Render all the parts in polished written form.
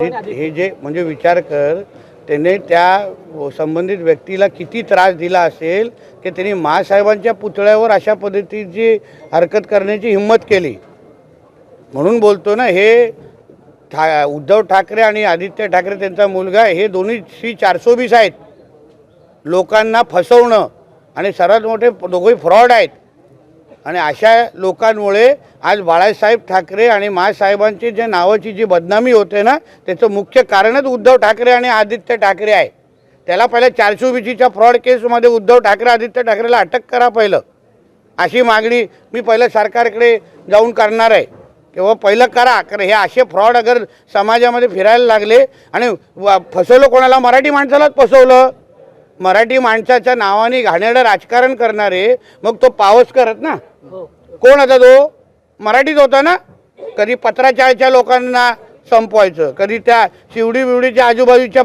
हे जे म्हणजे विचार कर, त्याने त्या संबंधित व्यक्तीला किती त्रास दिला असेल की त्यांनी महासाहेबांच्या पुतळ्यावर अशा पद्धतीची हरकत करण्याची हिंमत केली. म्हणून बोलतो ना, हे उद्धव ठाकरे आणि आदित्य ठाकरे त्यांचा मुलगा हे दोन्ही C420 आहेत. लोकांना फसवणं आणि सर्वात मोठे दोघे फ्रॉड आहेत. आणि अशा लोकांमुळे आज बाळासाहेब ठाकरे आणि महासाहेबांची जे नावाची जी बदनामी होते ना, त्याचं मुख्य कारणच उद्धव ठाकरे आणि आदित्य ठाकरे आहे. त्याला पहिलं 420च्या फ्रॉड केसमध्ये उद्धव ठाकरे आदित्य ठाकरेला अटक करा पहिलं, अशी मागणी मी पहिलं सरकारकडे जाऊन करणार आहे. किंवा पहिलं करा, कारण हे असे फ्रॉड अगर समाजामध्ये फिरायला लागले आणि फसवलं कोणाला, मराठी माणसालाच फसवलं. मराठी माणसाच्या नावाने घाणेरडं राजकारण करणारे मग तो पावसकर ना, कोण होता तो? मराठीच होता ना. कधी पत्राचारच्या लोकांना संपवायचं, कधी त्या शिवडी आजूबाजूच्या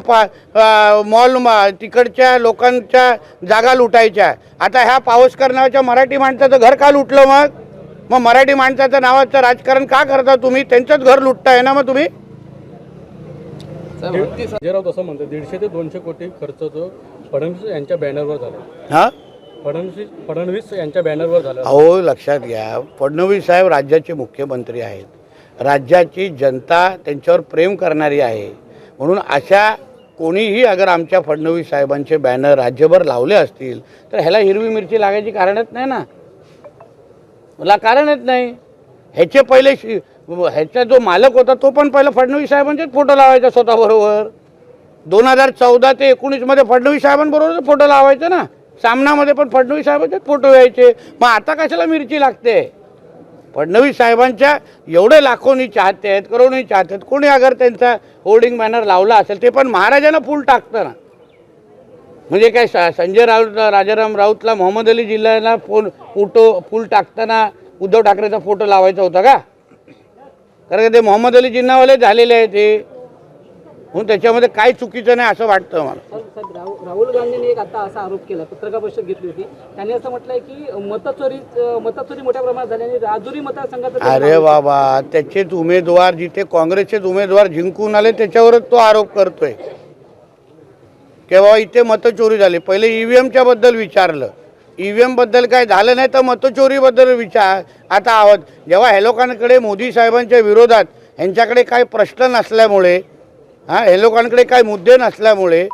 मॉल तिकडच्या लोकांच्या जागा लुटायच्या. आता ह्या पावसकर नावाच्या मराठी माणसाचं घर का लुटलं? मग मराठी माणसाचं नावाचं राजकारण का करता तुम्ही? त्यांचंच घर लुटताय ना मग तुम्ही. संजय राऊत असं म्हणतात 150 ते 200 कोटी खर्च जो फडणवीस यांच्या बॅनरवर झाला. हां, फडणवीस यांच्या बॅनरवर झाला. अहो लक्षात घ्या, फडणवीस साहेब राज्याचे मुख्यमंत्री आहेत. राज्याची जनता त्यांच्यावर प्रेम करणारी आहे. म्हणून अशा कोणीही अगर आमच्या फडणवीस साहेबांचे बॅनर राज्यभर लावले असतील तर ह्याला हिरवी मिरची लागायची कारणच नाही ना. मला कारणच नाही. ह्याचे पहिले ह्याचा जो मालक होता तो पण पहिला फडणवीस साहेबांचेच फोटो लावायचा स्वतःबरोबर. 2014 ते 19 मध्ये फडणवीस साहेबांबरोबर फोटो लावायचा ना. सामनामध्ये पण फडणवीस साहेबांचेच फोटो यायचे. मग आता कशाला मिरची लागते? फडणवीस साहेबांच्या एवढे लाखोनी चाहते आहेत, करोडोनी चाहते आहेत. कोणी अगर त्यांचा होर्डिंग बॅनर लावला असेल ते पण महाराजांना फुल टाकतं ना. म्हणजे काय संजय राऊत राजाराम राऊतला मोहम्मद अली जिल्ह्याला फुल टाकताना उद्धव ठाकरेचा फोटो लावायचा होता का? कारण ते मोहम्मद अली जिन्नावाले झालेले आहेत ते. म्हणून त्याच्यामध्ये काय चुकीचं नाही असं वाटतं मला. राहुल गांधींनी एक आता असा आरोप केला, पत्रकार परिषद घेतली होती, त्यांनी असं म्हटलंय की मतचोरी मोठ्या प्रमाणात झाल्याने राजुरी मतदारसंघात. अरे बाबा, त्याचेच उमेदवार जिथे काँग्रेसचेच उमेदवार जिंकून आले त्याच्यावरच तो आरोप करतोय केव्हा इथे मतचोरी झाली. पहिले EVMच्या बद्दल विचारलं, EVM बद्दल काय झालं नाही तर मतचोरीबद्दल विचार. आता आवाज जेव्हा ह्या लोकांकडे मोदी साहेबांच्या विरोधात ह्यांच्याकडे काही प्रश्न नसल्यामुळे, ह्या लोकांकडे काही मुद्दे नसल्यामुळे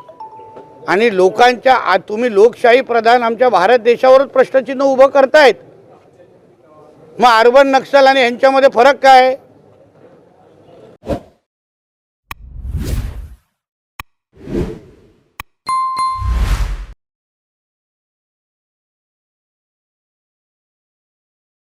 आणि लोकांच्या तुम्ही लोकशाही प्रधान आमच्या भारत देशावरच प्रश्नचिन्ह उभं करतायत. मग अर्बन नक्षल आणि ह्यांच्यामध्ये फरक काय?